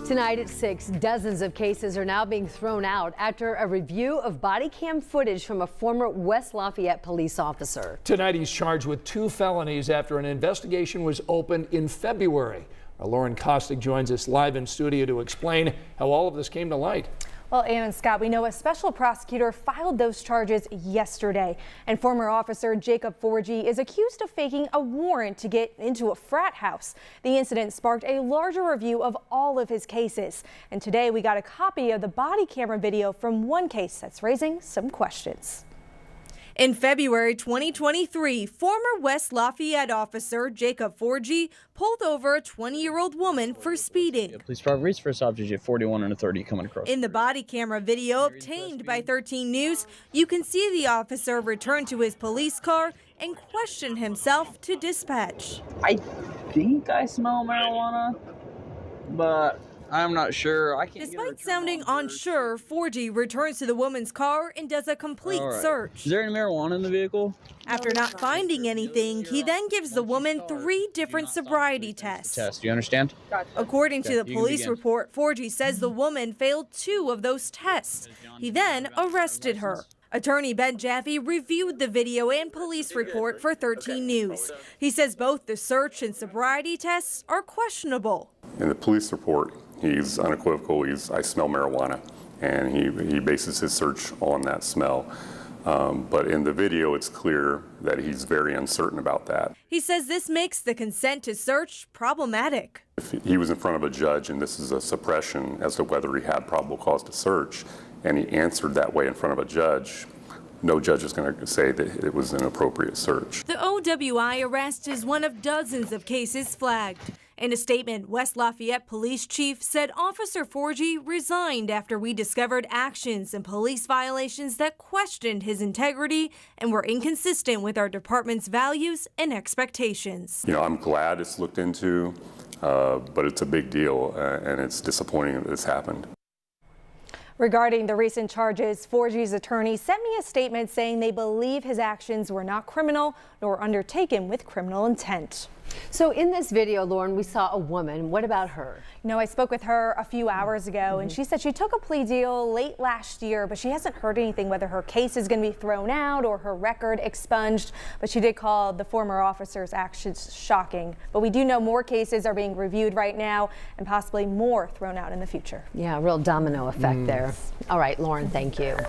Tonight at 6, dozens of cases are now being thrown out after a review of body cam footage from a former West Lafayette police officer. Tonight he's charged with 2 felonies after an investigation was opened in February. Our Lauren Kostiuk joins us live in studio to explain how all of this came to light. Well, Ann and Scott, we know a special prosecutor filed those charges yesterday, and former officer Jacob Forgey is accused of faking a warrant to get into a frat house. The incident sparked a larger review of all of his cases, and today we got a copy of the body camera video from one case that's raising some questions. In February 2023, former West Lafayette officer Jacob Forgey pulled over a 20-year-old woman for speeding. Police driver race first object at 41 and a 30 coming across. In the body camera video obtained by 13 News, you can see the officer return to his police car and question himself to dispatch. I think I smell marijuana, but I'm not sure. Despite sounding unsure, Forgey returns to the woman's car and does a complete search. Is there any marijuana in the vehicle? After not finding anything, he then gives the woman 3 different sobriety tests. Do you understand? According to the police report, Forgey says the woman failed 2 of those tests. He then arrested her. Attorney Ben Jaffe reviewed the video and police report for 13 News. He says both the search and sobriety tests are questionable. In the police report, he's unequivocal. I smell marijuana, and he bases his search on that smell. But in the video, it's clear that he's very uncertain about that. He says this makes the consent to search problematic. If he was in front of a judge and this is a suppression as to whether he had probable cause to search, and he answered that way in front of a judge, no judge is going to say that it was an appropriate search. The OWI arrest is one of dozens of cases flagged. In a statement, West Lafayette Police Chief said Officer Forgey resigned after we discovered actions and police violations that questioned his integrity and were inconsistent with our department's values and expectations. I'm glad it's looked into, but it's a big deal, and it's disappointing that this happened. Regarding the recent charges, Forgey's attorney sent me a statement saying they believe his actions were not criminal nor undertaken with criminal intent. So in this video, Lauren, we saw a woman. What about her? I spoke with her a few hours ago, and she said she took a plea deal late last year, but she hasn't heard anything whether her case is going to be thrown out or her record expunged. But she did call the former officer's actions shocking. But we do know more cases are being reviewed right now and possibly more thrown out in the future. Yeah, real domino effect there. All right, Lauren, thank you.